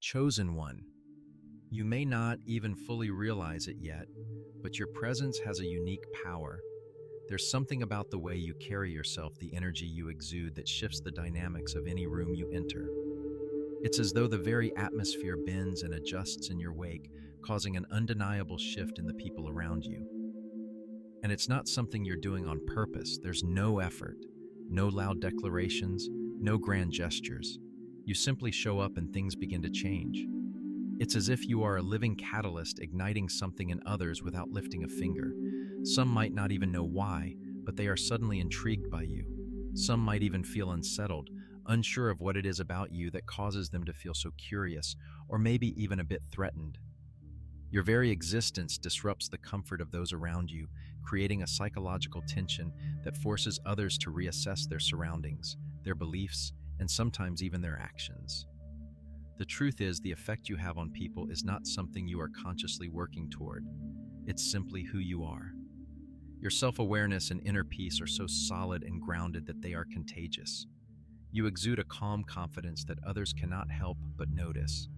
Chosen one. You may not even fully realize it yet, but your presence has a unique power. There's something about the way you carry yourself, the energy you exude, that shifts the dynamics of any room you enter. It's as though the very atmosphere bends and adjusts in your wake, causing an undeniable shift in the people around you. And it's not something you're doing on purpose. There's no effort, no loud declarations, no grand gestures. You simply show up and things begin to change. It's as if you are a living catalyst igniting something in others without lifting a finger. Some might not even know why, but they are suddenly intrigued by you. Some might even feel unsettled, unsure of what it is about you that causes them to feel so curious, or maybe even a bit threatened. Your very existence disrupts the comfort of those around you, creating a psychological tension that forces others to reassess their surroundings, their beliefs, and sometimes even their actions. The truth is, the effect you have on people is not something you are consciously working toward. It's simply who you are. Your self-awareness and inner peace are so solid and grounded that they are contagious. You exude a calm confidence that others cannot help but notice.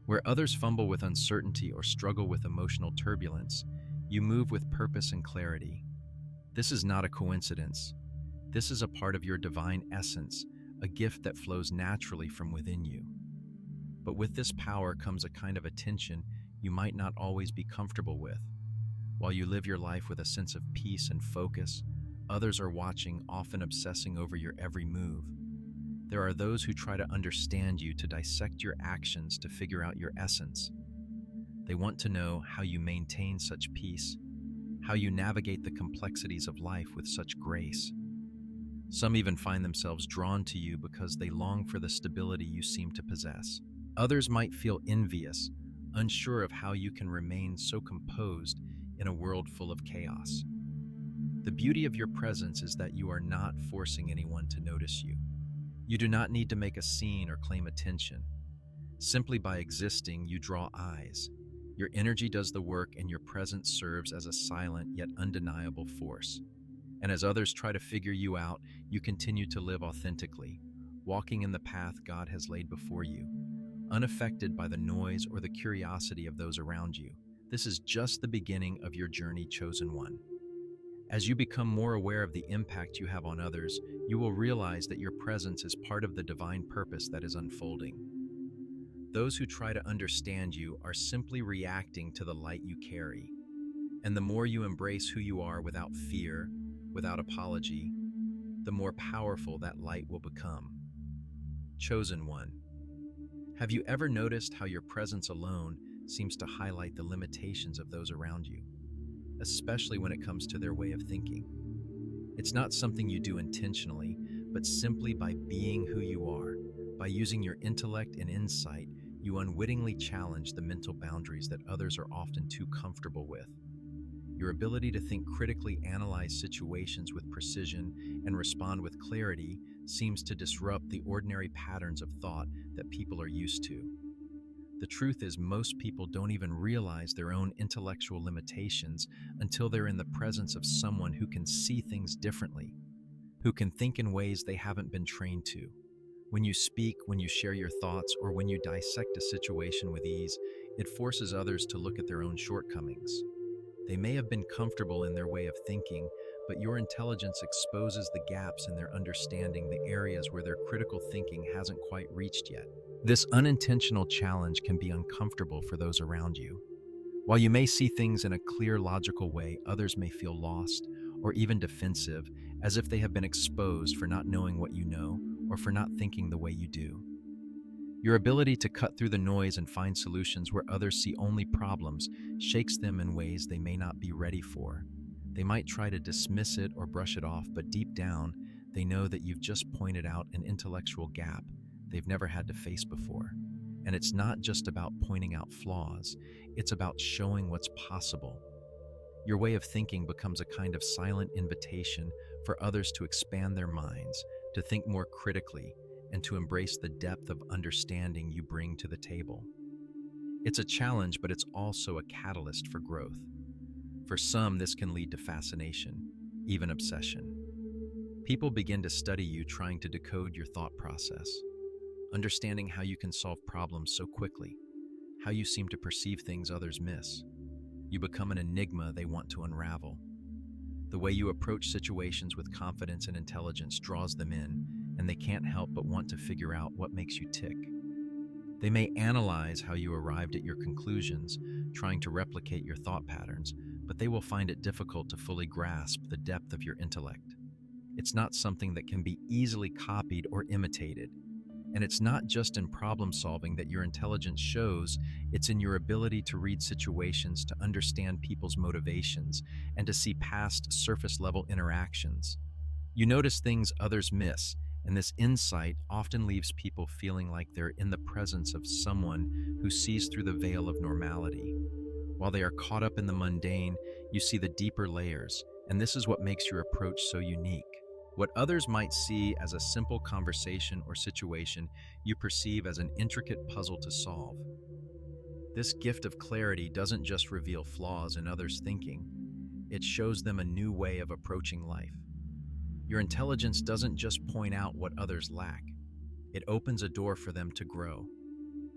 Where others fumble with uncertainty or struggle with emotional turbulence, you move with purpose and clarity. This is not a coincidence. This is a part of your divine essence, a gift that flows naturally from within you. But with this power comes a kind of attention you might not always be comfortable with. While you live your life with a sense of peace and focus, others are watching, often obsessing over your every move. There are those who try to understand you, to dissect your actions, to figure out your essence. They want to know how you maintain such peace, how you navigate the complexities of life with such grace. Some even find themselves drawn to you because they long for the stability you seem to possess. Others might feel envious, unsure of how you can remain so composed in a world full of chaos. The beauty of your presence is that you are not forcing anyone to notice you. You do not need to make a scene or claim attention. Simply by existing, you draw eyes. Your energy does the work, and your presence serves as a silent yet undeniable force. And as others try to figure you out, you continue to live authentically, walking in the path God has laid before you, unaffected by the noise or the curiosity of those around you. This is just the beginning of your journey, chosen one. As you become more aware of the impact you have on others, you will realize that your presence is part of the divine purpose that is unfolding. Those who try to understand you are simply reacting to the light you carry. And the more you embrace who you are without fear, without apology, the more powerful that light will become. Chosen one. Have you ever noticed how your presence alone seems to highlight the limitations of those around you, especially when it comes to their way of thinking? It's not something you do intentionally, but simply by being who you are. By using your intellect and insight, you unwittingly challenge the mental boundaries that others are often too comfortable with. Your ability to think critically, analyze situations with precision, and respond with clarity seems to disrupt the ordinary patterns of thought that people are used to. The truth is, most people don't even realize their own intellectual limitations until they're in the presence of someone who can see things differently, who can think in ways they haven't been trained to. When you speak, when you share your thoughts, or when you dissect a situation with ease, it forces others to look at their own shortcomings. They may have been comfortable in their way of thinking, but your intelligence exposes the gaps in their understanding, the areas where their critical thinking hasn't quite reached yet. This unintentional challenge can be uncomfortable for those around you. While you may see things in a clear, logical way, others may feel lost or even defensive, as if they have been exposed for not knowing what you know or for not thinking the way you do. Your ability to cut through the noise and find solutions where others see only problems shakes them in ways they may not be ready for. They might try to dismiss it or brush it off, but deep down, they know that you've just pointed out an intellectual gap they've never had to face before. And it's not just about pointing out flaws, it's about showing what's possible. Your way of thinking becomes a kind of silent invitation for others to expand their minds, to think more critically, and to embrace the depth of understanding you bring to the table. It's a challenge, but it's also a catalyst for growth. For some, this can lead to fascination, even obsession. People begin to study you, trying to decode your thought process. understanding how you can solve problems so quickly, how you seem to perceive things others miss. You become an enigma they want to unravel. The way you approach situations with confidence and intelligence draws them in, and they can't help but want to figure out what makes you tick. They may analyze how you arrived at your conclusions, trying to replicate your thought patterns, but they will find it difficult to fully grasp the depth of your intellect. It's not something that can be easily copied or imitated. And it's not just in problem solving that your intelligence shows, it's in your ability to read situations, to understand people's motivations, and to see past surface level interactions. You notice things others miss, and this insight often leaves people feeling like they're in the presence of someone who sees through the veil of normality. While they are caught up in the mundane, you see the deeper layers, and this is what makes your approach so unique. What others might see as a simple conversation or situation, you perceive as an intricate puzzle to solve. This gift of clarity doesn't just reveal flaws in others' thinking, it shows them a new way of approaching life. Your intelligence doesn't just point out what others lack, it opens a door for them to grow.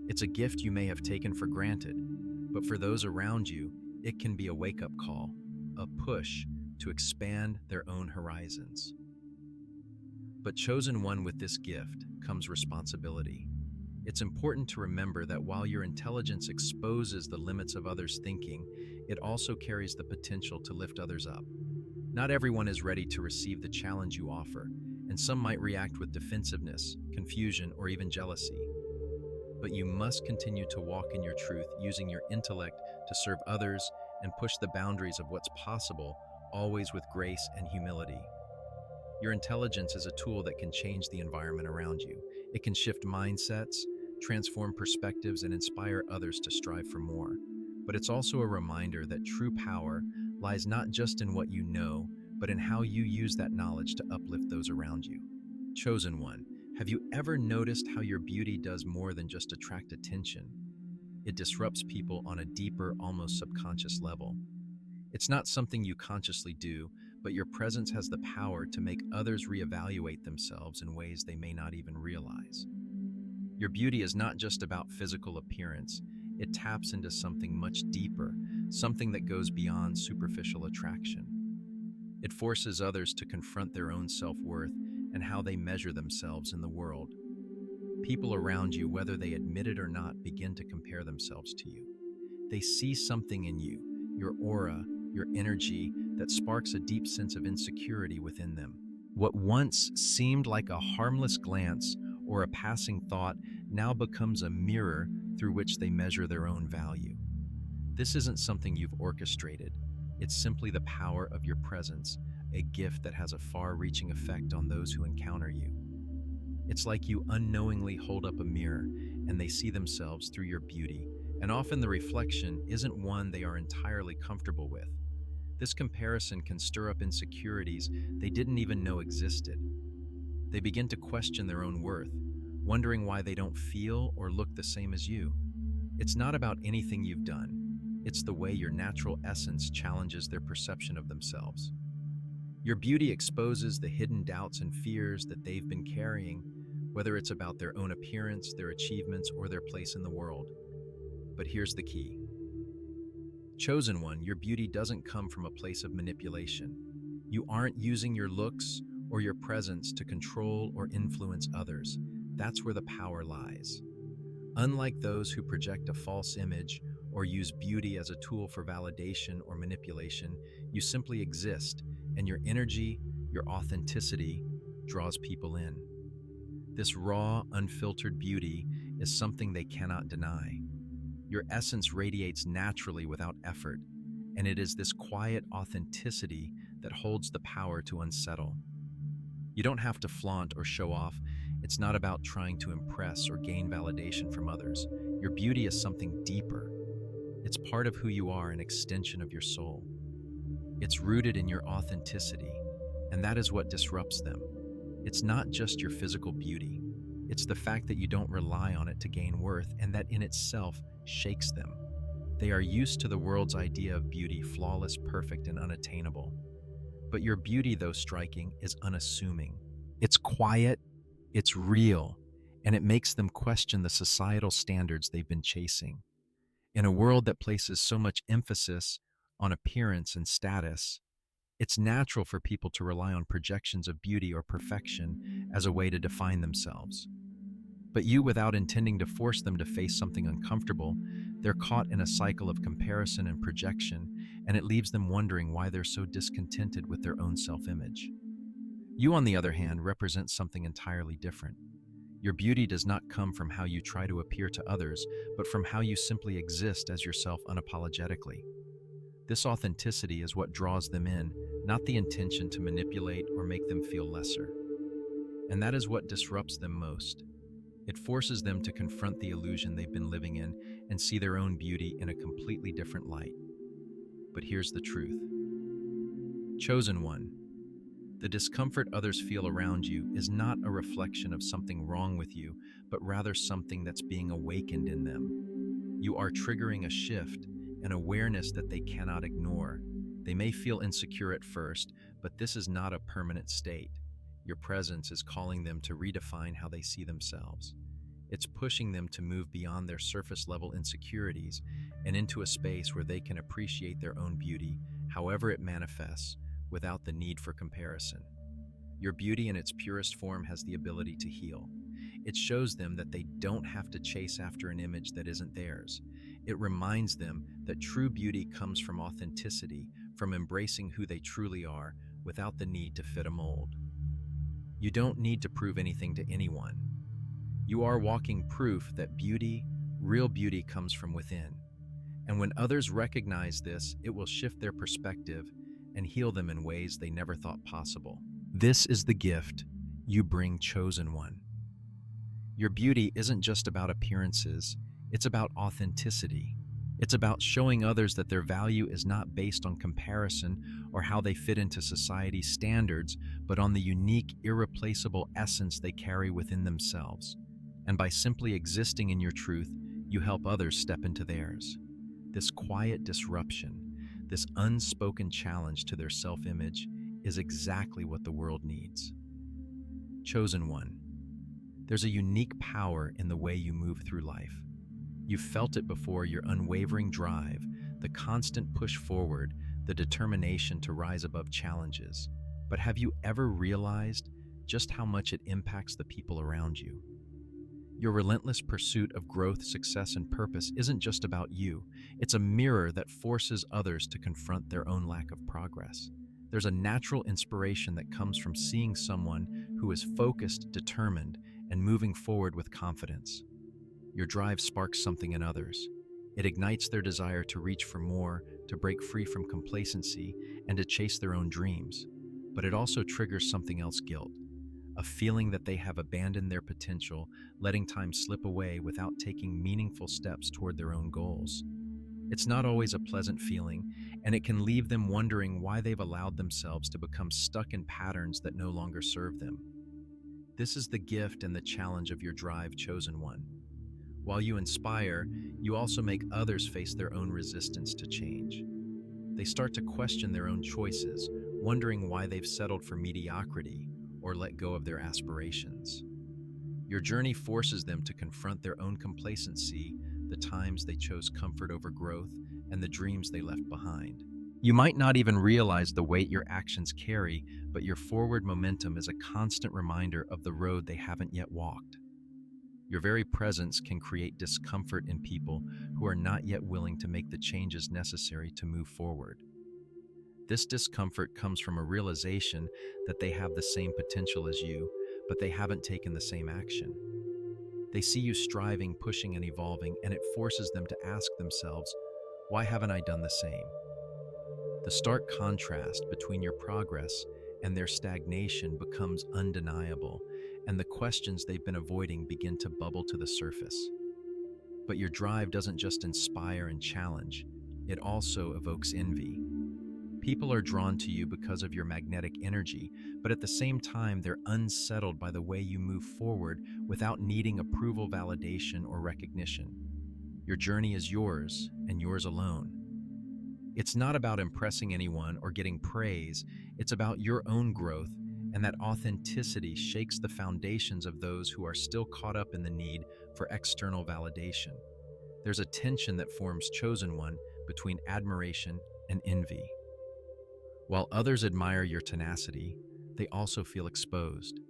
It's a gift you may have taken for granted, but for those around you, it can be a wake-up call, a push to expand their own horizons. But chosen one with this gift comes responsibility. It's important to remember that while your intelligence exposes the limits of others' thinking, it also carries the potential to lift others up. Not everyone is ready to receive the challenge you offer, and some might react with defensiveness, confusion, or even jealousy. But you must continue to walk in your truth, using your intellect to serve others and push the boundaries of what's possible, always with grace and humility. Your intelligence is a tool that can change the environment around you. It can shift mindsets, transform perspectives, and inspire others to strive for more. But it's also a reminder that true power lies not just in what you know, but in how you use that knowledge to uplift those around you. Chosen one, have you ever noticed how your beauty does more than just attract attention? It disrupts people on a deeper, almost subconscious level. It's not something you consciously do, but your presence has the power to make others reevaluate themselves in ways they may not even realize. Your beauty is not just about physical appearance, it taps into something much deeper, something that goes beyond superficial attraction. It forces others to confront their own self-worth and how they measure themselves in the world. People around you, whether they admit it or not, begin to compare themselves to you. They see something in you, your aura, your energy, that sparks a deep sense of insecurity within them. What once seemed like a harmless glance or a passing thought now becomes a mirror through which they measure their own value. This isn't something you've orchestrated. It's simply the power of your presence, a gift that has a far-reaching effect on those who encounter you. It's like you unknowingly hold up a mirror and they see themselves through your beauty, and often the reflection isn't one they are entirely comfortable with. This comparison can stir up insecurities they didn't even know existed. They begin to question their own worth, wondering why they don't feel or look the same as you. It's not about anything you've done. It's the way your natural essence challenges their perception of themselves. Your beauty exposes the hidden doubts and fears that they've been carrying, whether it's about their own appearance, their achievements, or their place in the world. But here's the key. Chosen one, your beauty doesn't come from a place of manipulation. You aren't using your looks or your presence to control or influence others. That's where the power lies. Unlike those who project a false image or use beauty as a tool for validation or manipulation, you simply exist, and your energy, your authenticity, draws people in. This raw, unfiltered beauty is something they cannot deny. Your essence radiates naturally without effort, and it is this quiet authenticity that holds the power to unsettle. You don't have to flaunt or show off. It's not about trying to impress or gain validation from others. Your beauty is something deeper. It's part of who you are, an extension of your soul. It's rooted in your authenticity, and that is what disrupts them. It's not just your physical beauty. It's the fact that you don't rely on it to gain worth, and that in itself shakes them. They are used to the world's idea of beauty, flawless, perfect, and unattainable. But your beauty, though striking, is unassuming. It's quiet, it's real, and it makes them question the societal standards they've been chasing. In a world that places so much emphasis on appearance and status, it's natural for people to rely on projections of beauty or perfection as a way to define themselves. But without intending to force them to face something uncomfortable, they're caught in a cycle of comparison and projection, and it leaves them wondering why they're so discontented with their own self image. You, on the other hand, represent something entirely different. Your beauty does not come from how you try to appear to others, but from how you simply exist as yourself unapologetically. This authenticity is what draws them in, not the intention to manipulate or make them feel lesser. And that is what disrupts them most. It forces them to confront the illusion they've been living in and see their own beauty in a completely different light. But here's the truth. Chosen one, the discomfort others feel around you is not a reflection of something wrong with you, but rather something that's being awakened in them. You are triggering a shift, an awareness that they cannot ignore. They may feel insecure at first, but this is not a permanent state. Your presence is calling them to redefine how they see themselves. It's pushing them to move beyond their surface-level insecurities and into a space where they can appreciate their own beauty, however it manifests, without the need for comparison. Your beauty in its purest form has the ability to heal. It shows them that they don't have to chase after an image that isn't theirs. It reminds them that true beauty comes from authenticity, from embracing who they truly are without the need to fit a mold. You don't need to prove anything to anyone. You are walking proof that beauty, real beauty, comes from within. And when others recognize this, it will shift their perspective and heal them in ways they never thought possible. This is the gift you bring, chosen one. Your beauty isn't just about appearances, it's about authenticity. It's about showing others that their value is not based on comparison or how they fit into society's standards, but on the unique, irreplaceable essence they carry within themselves. And by simply existing in your truth, you help others step into theirs. This quiet disruption, this unspoken challenge to their self-image, is exactly what the world needs. Chosen one, there's a unique power in the way you move through life. You've felt it before: your unwavering drive, the constant push forward, the determination to rise above challenges. But have you ever realized just how much it impacts the people around you? Your relentless pursuit of growth, success, and purpose isn't just about you. It's a mirror that forces others to confront their own lack of progress. There's a natural inspiration that comes from seeing someone who is focused, determined, and moving forward with confidence. Your drive sparks something in others. It ignites their desire to reach for more, to break free from complacency, and to chase their own dreams. But it also triggers something else: guilt. A feeling that they have abandoned their potential, letting time slip away without taking meaningful steps toward their own goals. It's not always a pleasant feeling, and it can leave them wondering why they've allowed themselves to become stuck in patterns that no longer serve them. This is the gift and the challenge of your drive, chosen one. While you inspire, you also make others face their own resistance to change. They start to question their own choices, wondering why they've settled for mediocrity or let go of their aspirations. Your journey forces them to confront their own complacency, the times they chose comfort over growth, and the dreams they left behind. You might not even realize the weight your actions carry, but your forward momentum is a constant reminder of the road they haven't yet walked. Your very presence can create discomfort in people who are not yet willing to make the changes necessary to move forward. This discomfort comes from a realization that they have the same potential as you, but they haven't taken the same action. They see you striving, pushing, and evolving, and it forces them to ask themselves, why haven't I done the same? The stark contrast between your progress and their stagnation becomes undeniable, and the questions they've been avoiding begin to bubble to the surface. But your drive doesn't just inspire and challenge, it also evokes envy. People are drawn to you because of your magnetic energy, but at the same time, they're unsettled by the way you move forward without needing approval, validation, or recognition. Your journey is yours, and yours alone. It's not about impressing anyone or getting praise, it's about your own growth, And that authenticity shakes the foundations of those who are still caught up in the need for external validation. There's a tension that forms, chosen one, between admiration and envy. While others admire your tenacity, they also feel exposed.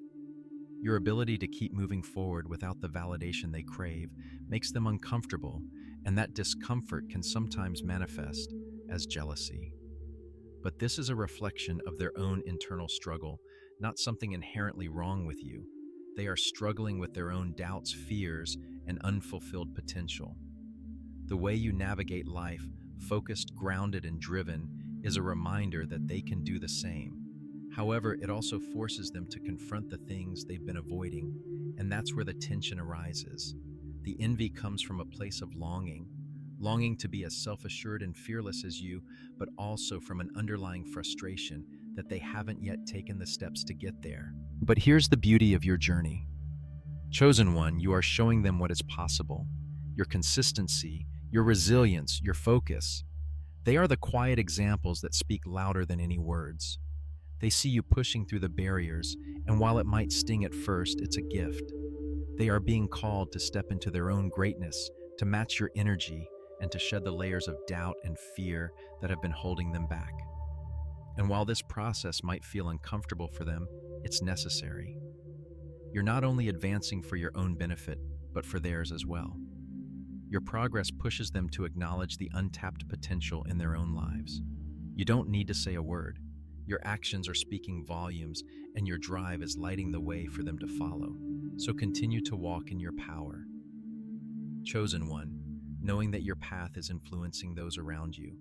Your ability to keep moving forward without the validation they crave makes them uncomfortable, and that discomfort can sometimes manifest as jealousy. But this is a reflection of their own internal struggle, not something inherently wrong with you. They are struggling with their own doubts, fears, and unfulfilled potential. The way you navigate life, focused, grounded, and driven, is a reminder that they can do the same. However, it also forces them to confront the things they've been avoiding, and that's where the tension arises. The envy comes from a place of longing to be as self-assured and fearless as you, but also from an underlying frustration that they haven't yet taken the steps to get there. But here's the beauty of your journey. Chosen one, you are showing them what is possible. Your consistency, your resilience, your focus. They are the quiet examples that speak louder than any words. They see you pushing through the barriers, and while it might sting at first, it's a gift. They are being called to step into their own greatness, to match your energy, and to shed the layers of doubt and fear that have been holding them back. And while this process might feel uncomfortable for them, it's necessary. You're not only advancing for your own benefit, but for theirs as well. Your progress pushes them to acknowledge the untapped potential in their own lives. You don't need to say a word. Your actions are speaking volumes, and your drive is lighting the way for them to follow. So continue to walk in your power. Chosen one, knowing that your path is influencing those around you.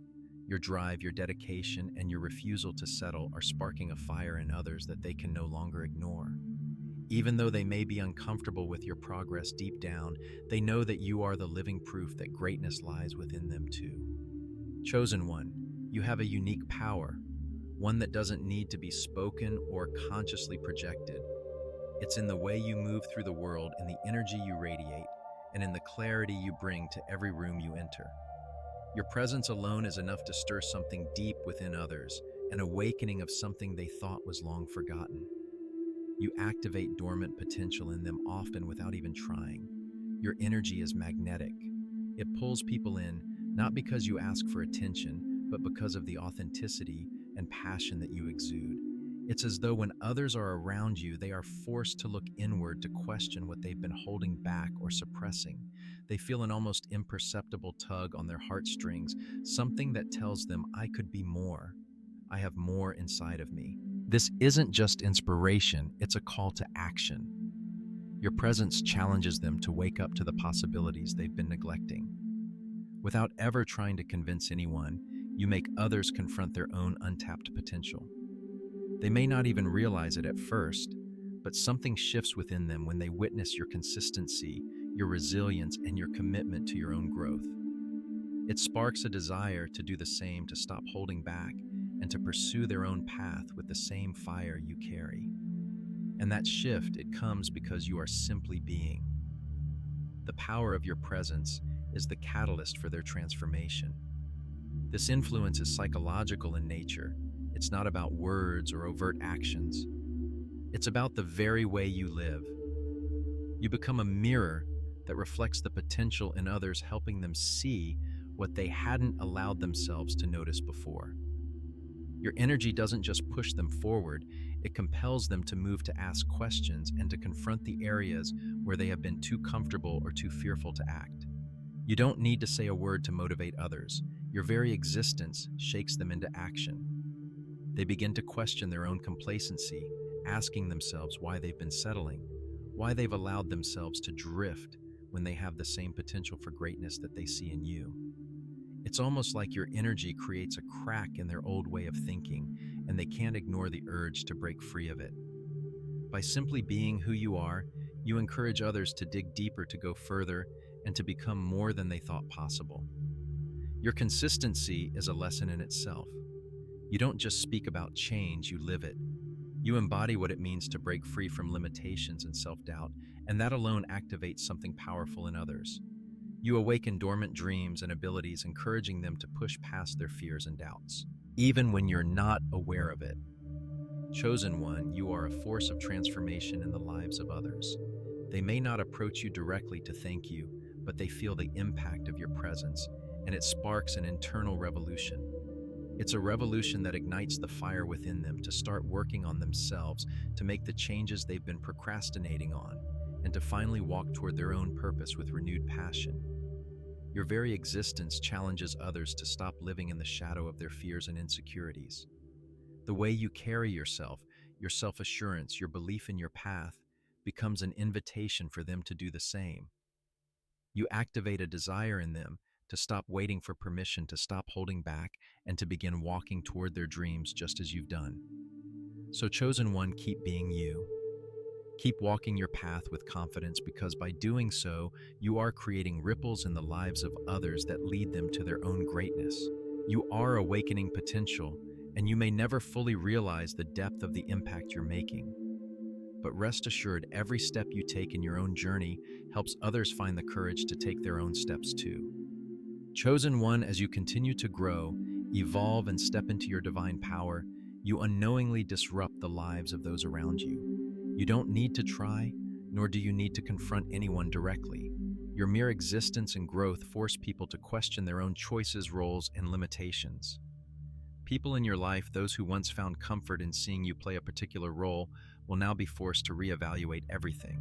Your drive, your dedication, and your refusal to settle are sparking a fire in others that they can no longer ignore. Even though they may be uncomfortable with your progress deep down, they know that you are the living proof that greatness lies within them too. Chosen one, you have a unique power, one that doesn't need to be spoken or consciously projected. It's in the way you move through the world, in the energy you radiate, and in the clarity you bring to every room you enter. Your presence alone is enough to stir something deep within others, an awakening of something they thought was long forgotten. You activate dormant potential in them, often without even trying. Your energy is magnetic. It pulls people in, not because you ask for attention, but because of the authenticity and passion that you exude. It's as though when others are around you, they are forced to look inward to question what they've been holding back or suppressing. They feel an almost imperceptible tug on their heartstrings, something that tells them, I could be more. I have more inside of me. This isn't just inspiration, it's a call to action. Your presence challenges them to wake up to the possibilities they've been neglecting. Without ever trying to convince anyone, you make others confront their own untapped potential. They may not even realize it at first, but something shifts within them when they witness your consistency, your resilience, and your commitment to your own growth. It sparks a desire to do the same, to stop holding back, and to pursue their own path with the same fire you carry. And that shift, it comes because you are simply being. The power of your presence is the catalyst for their transformation. This influence is psychological in nature. It's not about words or overt actions. It's about the very way you live. You become a mirror that reflects the potential in others, helping them see what they hadn't allowed themselves to notice before. Your energy doesn't just push them forward, it compels them to move, to ask questions, and to confront the areas where they have been too comfortable or too fearful to act. You don't need to say a word to motivate others. Your very existence shakes them into action. They begin to question their own complacency, asking themselves why they've been settling, why they've allowed themselves to drift when they have the same potential for greatness that they see in you. It's almost like your energy creates a crack in their old way of thinking, and they can't ignore the urge to break free of it. By simply being who you are, you encourage others to dig deeper, to go further, and to become more than they thought possible. Your consistency is a lesson in itself. You don't just speak about change, you live it. You embody what it means to break free from limitations and self-doubt, and that alone activates something powerful in others. You awaken dormant dreams and abilities, encouraging them to push past their fears and doubts, even when you're not aware of it. Chosen one, you are a force of transformation in the lives of others. They may not approach you directly to thank you, but they feel the impact of your presence, and it sparks an internal revolution. It's a revolution that ignites the fire within them to start working on themselves, to make the changes they've been procrastinating on, and to finally walk toward their own purpose with renewed passion. Your very existence challenges others to stop living in the shadow of their fears and insecurities. The way you carry yourself, your self-assurance, your belief in your path, becomes an invitation for them to do the same. You activate a desire in them to stop waiting for permission, to stop holding back, and to begin walking toward their dreams just as you've done. So, chosen one, keep being you. Keep walking your path with confidence, because by doing so, you are creating ripples in the lives of others that lead them to their own greatness. You are awakening potential, and you may never fully realize the depth of the impact you're making. But rest assured, every step you take in your own journey helps others find the courage to take their own steps too. Chosen one, as you continue to grow, evolve, and step into your divine power, you unknowingly disrupt the lives of those around you. You don't need to try, nor do you need to confront anyone directly. Your mere existence and growth force people to question their own choices, roles, and limitations. People in your life, those who once found comfort in seeing you play a particular role, will now be forced to reevaluate everything.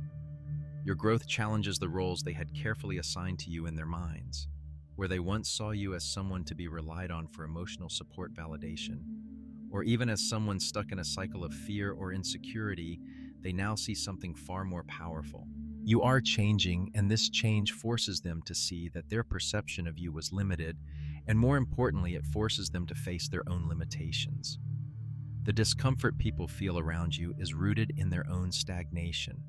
Your growth challenges the roles they had carefully assigned to you in their minds. Where they once saw you as someone to be relied on for emotional support, validation, or even as someone stuck in a cycle of fear or insecurity, they now see something far more powerful. You are changing, and this change forces them to see that their perception of you was limited, and more importantly, it forces them to face their own limitations. The discomfort people feel around you is rooted in their own stagnation.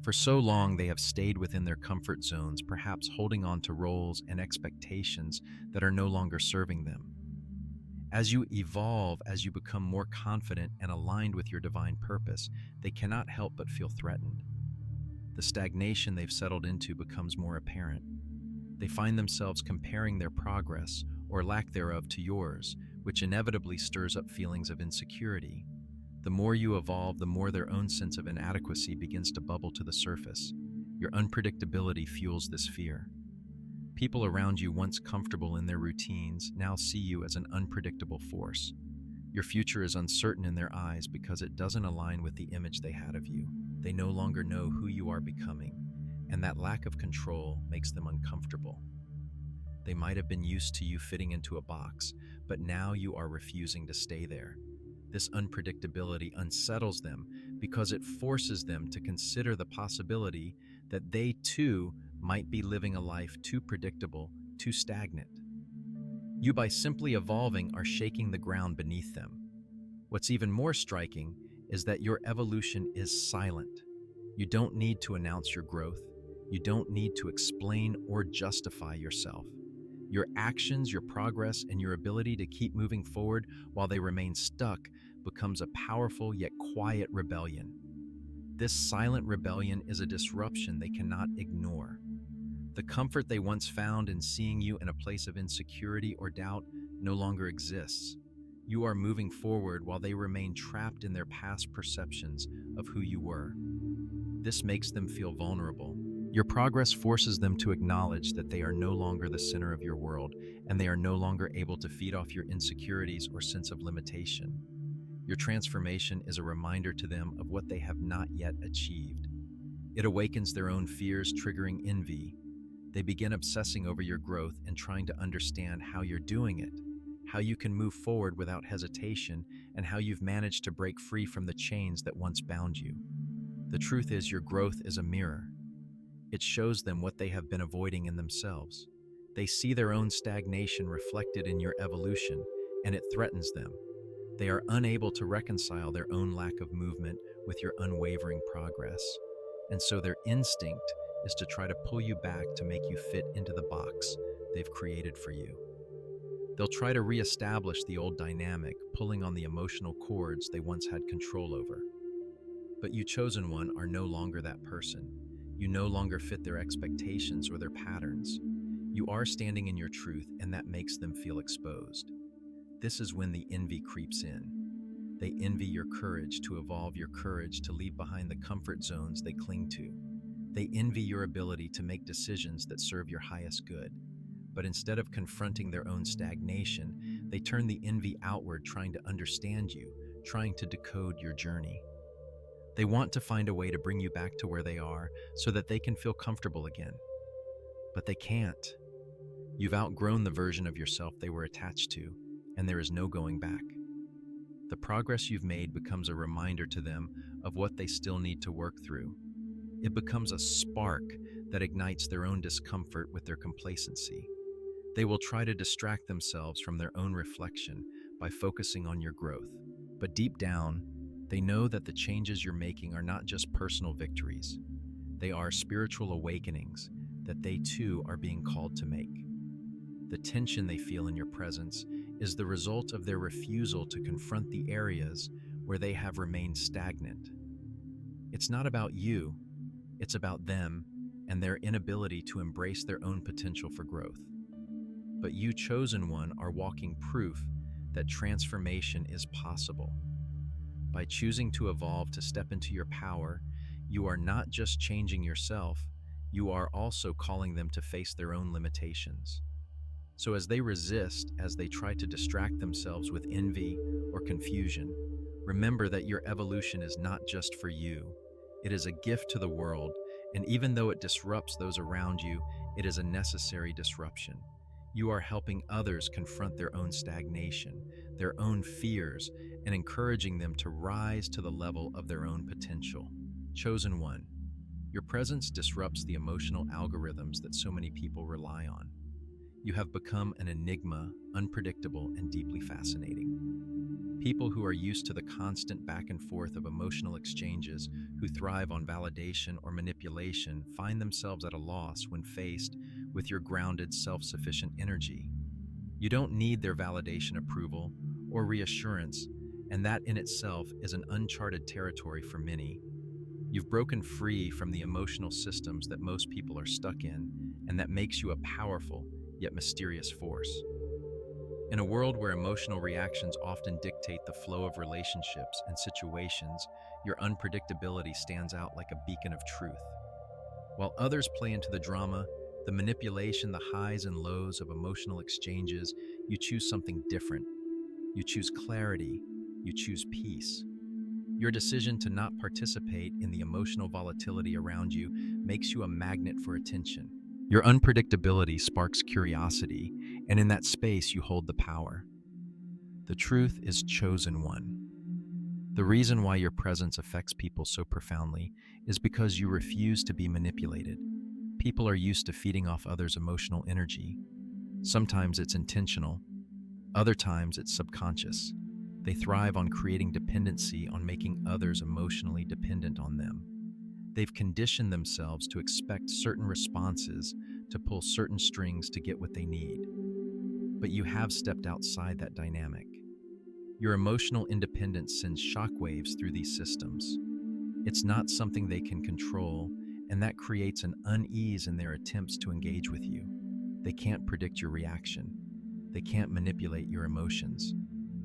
For so long, they have stayed within their comfort zones, perhaps holding on to roles and expectations that are no longer serving them. As you evolve, as you become more confident and aligned with your divine purpose, they cannot help but feel threatened. The stagnation they've settled into becomes more apparent. They find themselves comparing their progress, or lack thereof, to yours, which inevitably stirs up feelings of insecurity. The more you evolve, the more their own sense of inadequacy begins to bubble to the surface. Your unpredictability fuels this fear. People around you, once comfortable in their routines, now see you as an unpredictable force. Your future is uncertain in their eyes because it doesn't align with the image they had of you. They no longer know who you are becoming, and that lack of control makes them uncomfortable. They might have been used to you fitting into a box, but now you are refusing to stay there. This unpredictability unsettles them because it forces them to consider the possibility that they too might be living a life too predictable, too stagnant. You, by simply evolving, are shaking the ground beneath them. What's even more striking is that your evolution is silent. You don't need to announce your growth. You don't need to explain or justify yourself. Your actions, your progress, and your ability to keep moving forward while they remain stuck becomes a powerful yet quiet rebellion. This silent rebellion is a disruption they cannot ignore. The comfort they once found in seeing you in a place of insecurity or doubt no longer exists. You are moving forward while they remain trapped in their past perceptions of who you were. This makes them feel vulnerable. Your progress forces them to acknowledge that they are no longer the center of your world, and they are no longer able to feed off your insecurities or sense of limitation. Your transformation is a reminder to them of what they have not yet achieved. It awakens their own fears, triggering envy. They begin obsessing over your growth and trying to understand how you're doing it, how you can move forward without hesitation, and how you've managed to break free from the chains that once bound you. The truth is, your growth is a mirror. It shows them what they have been avoiding in themselves. They see their own stagnation reflected in your evolution, and it threatens them. They are unable to reconcile their own lack of movement with your unwavering progress. And so their instinct is to try to pull you back to make you fit into the box they've created for you. They'll try to reestablish the old dynamic, pulling on the emotional cords they once had control over. But you, chosen one, are no longer that person. You no longer fit their expectations or their patterns. You are standing in your truth, and that makes them feel exposed. This is when the envy creeps in. They envy your courage to evolve, your courage to leave behind the comfort zones they cling to. They envy your ability to make decisions that serve your highest good. But instead of confronting their own stagnation, they turn the envy outward, trying to understand you, trying to decode your journey. They want to find a way to bring you back to where they are so that they can feel comfortable again. But they can't. You've outgrown the version of yourself they were attached to, and there is no going back. The progress you've made becomes a reminder to them of what they still need to work through. It becomes a spark that ignites their own discomfort with their complacency. They will try to distract themselves from their own reflection by focusing on your growth. But deep down, they know that the changes you're making are not just personal victories. They are spiritual awakenings that they too are being called to make. The tension they feel in your presence is the result of their refusal to confront the areas where they have remained stagnant. It's not about you, it's about them and their inability to embrace their own potential for growth. But you, chosen one, are walking proof that transformation is possible. By choosing to evolve, to step into your power, you are not just changing yourself, you are also calling them to face their own limitations. So as they resist, as they try to distract themselves with envy or confusion, remember that your evolution is not just for you. It is a gift to the world, and even though it disrupts those around you, it is a necessary disruption. You are helping others confront their own stagnation, their own fears, and encouraging them to rise to the level of their own potential. Chosen one, your presence disrupts the emotional algorithms that so many people rely on. You have become an enigma, unpredictable and deeply fascinating. People who are used to the constant back and forth of emotional exchanges, who thrive on validation or manipulation, find themselves at a loss when faced with your grounded, self-sufficient energy. You don't need their validation, approval, or reassurance, and that in itself is an uncharted territory for many. You've broken free from the emotional systems that most people are stuck in, and that makes you a powerful, yet mysterious force. In a world where emotional reactions often dictate the flow of relationships and situations, your unpredictability stands out like a beacon of truth. While others play into the drama, the manipulation, the highs and lows of emotional exchanges, you choose something different. You choose clarity. You choose peace. Your decision to not participate in the emotional volatility around you makes you a magnet for attention. Your unpredictability sparks curiosity, and in that space you hold the power. The truth is, chosen one. The reason why your presence affects people so profoundly is because you refuse to be manipulated. People are used to feeding off others' emotional energy. Sometimes it's intentional, other times it's subconscious. They thrive on creating dependency, on making others emotionally dependent on them. They've conditioned themselves to expect certain responses, to pull certain strings to get what they need. But you have stepped outside that dynamic. Your emotional independence sends shockwaves through these systems. It's not something they can control, and that creates an unease in their attempts to engage with you. They can't predict your reaction. They can't manipulate your emotions.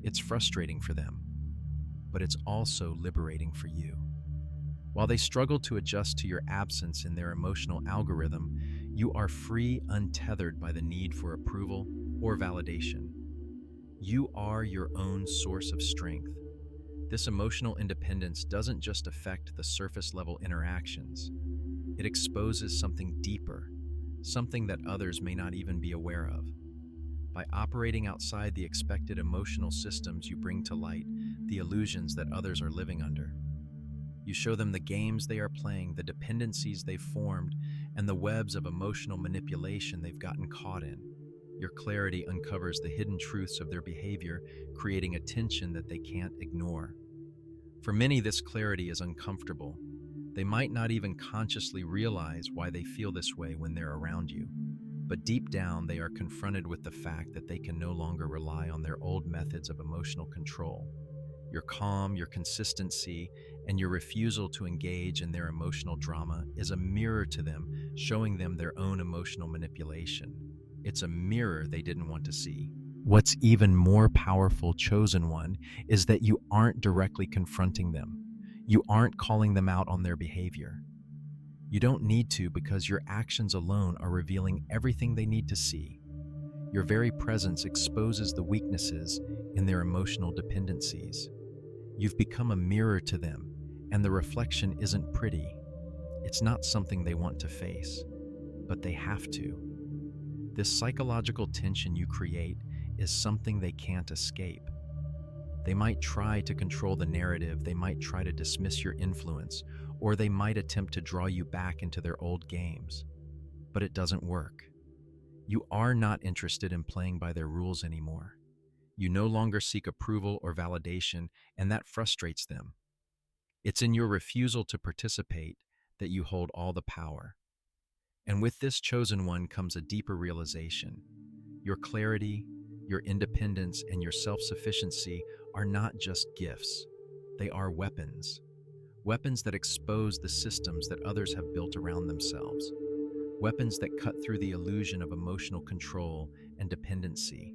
It's frustrating for them, but it's also liberating for you. While they struggle to adjust to your absence in their emotional algorithm, you are free, untethered by the need for approval or validation. You are your own source of strength. This emotional independence doesn't just affect the surface-level interactions. It exposes something deeper, something that others may not even be aware of. By operating outside the expected emotional systems, you bring to light the illusions that others are living under. You show them the games they are playing, the dependencies they've formed, and the webs of emotional manipulation they've gotten caught in. Your clarity uncovers the hidden truths of their behavior, creating a tension that they can't ignore. For many, this clarity is uncomfortable. They might not even consciously realize why they feel this way when they're around you. But deep down, they are confronted with the fact that they can no longer rely on their old methods of emotional control. Your calm, your consistency, and your refusal to engage in their emotional drama is a mirror to them, showing them their own emotional manipulation. It's a mirror they didn't want to see. What's even more powerful, chosen one, is that you aren't directly confronting them. You aren't calling them out on their behavior. You don't need to, because your actions alone are revealing everything they need to see. Your very presence exposes the weaknesses in their emotional dependencies. You've become a mirror to them, and the reflection isn't pretty. It's not something they want to face, but they have to. This psychological tension you create is something they can't escape. They might try to control the narrative, they might try to dismiss your influence, or they might attempt to draw you back into their old games. But it doesn't work. You are not interested in playing by their rules anymore. You no longer seek approval or validation, and that frustrates them. It's in your refusal to participate that you hold all the power. And with this chosen one comes a deeper realization. Your clarity, your independence, and your self-sufficiency are not just gifts. They are weapons. Weapons that expose the systems that others have built around themselves. Weapons that cut through the illusion of emotional control and dependency.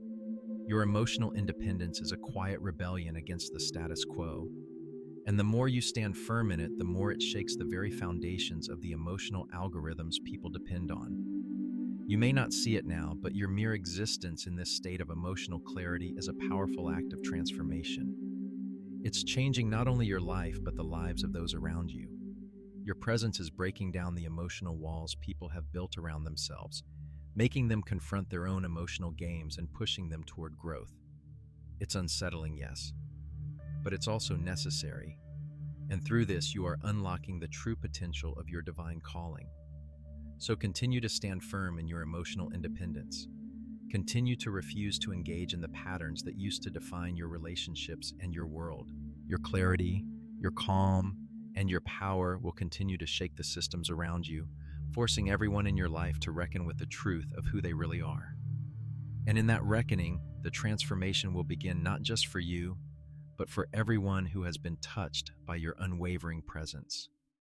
Your emotional independence is a quiet rebellion against the status quo. And the more you stand firm in it, the more it shakes the very foundations of the emotional algorithms people depend on. You may not see it now, but your mere existence in this state of emotional clarity is a powerful act of transformation. It's changing not only your life, but the lives of those around you. Your presence is breaking down the emotional walls people have built around themselves, making them confront their own emotional games and pushing them toward growth. It's unsettling, yes, but it's also necessary. And through this, you are unlocking the true potential of your divine calling. So continue to stand firm in your emotional independence. Continue to refuse to engage in the patterns that used to define your relationships and your world. Your clarity, your calm, and your power will continue to shake the systems around you, forcing everyone in your life to reckon with the truth of who they really are. And in that reckoning, the transformation will begin not just for you, but for everyone who has been touched by your unwavering presence.